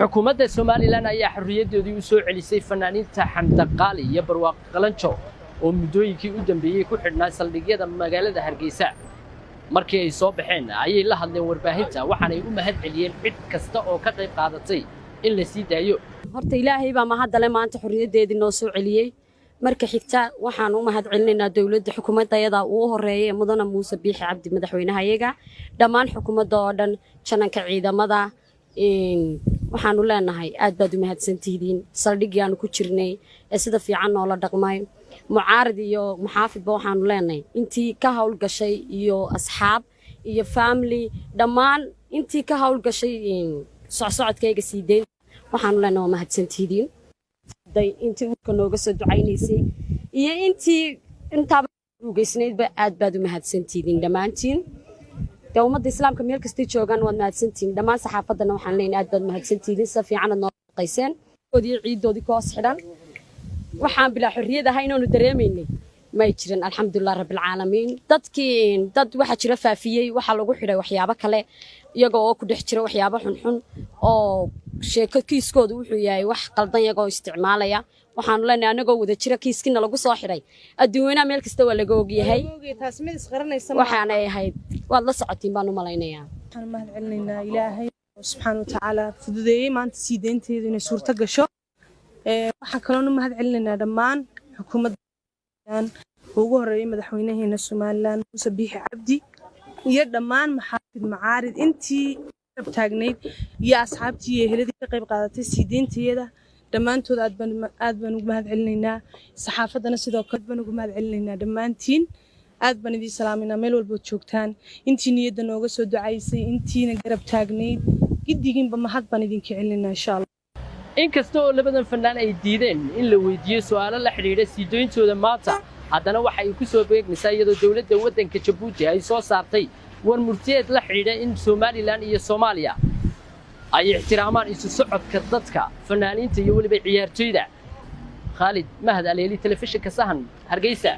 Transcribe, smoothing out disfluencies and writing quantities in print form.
xukuumadda Soomaaliland ayaa xorriyadoodii u soo celisay fanaaniinta Xamda Qaali iyo Barwaaqo Qalanjo oo muddooyinkii u dambeeyay ku xidhnaa saldhigyada magaalada Hargeysa. markii ay soo baxeen ayay la hadleen warbaahinta waxaanay u mahad celiyeen cid kasta oo ka qayb qaadatay in la sii daayo. horta Ilaahay baa mahadale maanta xorriyadeedii noo soo celiyay. marka xigta waxaan u mahad celinaynaa dawladda xukuumadayada uu horeeyay mudane Muuse Biixi Cabdi madaxweynaha iyaga dhammaan xukuumadda oo dhan jananka ciidamada waxaan u leenahay aad baad u mahadsantihiin saldhigii aan ku jirnay ee sida fiican oo la dhaqmay mucaarad iyo muxaafidba waxaan u leenahay intii ka hawl gashay iyo asxaab iyo family dhammaan intii ka hawl gashay socodkayga siideen waxaan u leenahay mahadsantihiin intii uu nooga soo ducaynaysay iyo intii intaaba ugeysnaydba aad baad u mahadsantihiin dhamaantiin ummadda islaamka meel kasta joogan waad mahadsantihiin dhammaan saxaafadana waxaan leenahay aad baad mahadsantihiin si fiican aad noo shaqayseen oodii ciidoodii koos xidhan waxaan bilaa xorriyad ahay inaanu dareemaynay ma jirin alxamdulillah rabbil caalamiin dad waxa jira faafiyay waxa lagu xidhay waxyaabo kale iyagoo oo ku dhex jira waxyaabo xunxun oo sheeko kiiskoodu wuxuu yahay wax qaldan iyagoo isticmaalaya waxaan leenahay anagoo wada jira kiiskina lagu soo xidhay adduunweynaha meel kasta waa laga ogyahay waxaan ahayd waad la socotiin baan u malaynayaa waxaan mahad celinaynaa Ilaahay subxaanahu wa ta'aala fududeeyay maanta siideynteedu inay suurta gasho waxaan kaloo mahad celinaynaa dhammaan xukuumadda ugu horeeyay madaxweynaheena Soomaaliland Muuse Biixi Cabdi iyo dhammaan maxaafid macaarid intii taagnayd iyo asxaabtii eheladii ka qayb qaadatay siideynteeda dhammaantood aad baan ugu mahad celinaynaa saxaafadana sidoo kale baan ugu mahad celinaynaa dhammaantiin aad baan idin salaaminaa meel walba joogtaan intii niyadda nooga soo ducaysay intiina garab taagnayd gidigiinba mahad baan idinka celinaynaa insha Allah inkasta oo labadan fanaan ay diideen in la weydiiyo su'aalo la xiriira siideentooda maanta haddana waxa ay ku soo beegmaysaa iyadoo dawladda waddanka Djibouti ay soo saartay war murtiyeed la xiriira in Soomaaliland iyo Soomaaliya ay ixtiraamaan isu socodka dadka fanaaniinta iyo waliba ciyaartoyda Khalid Mahad Aleeli telefishinka Sahan Hargeysa.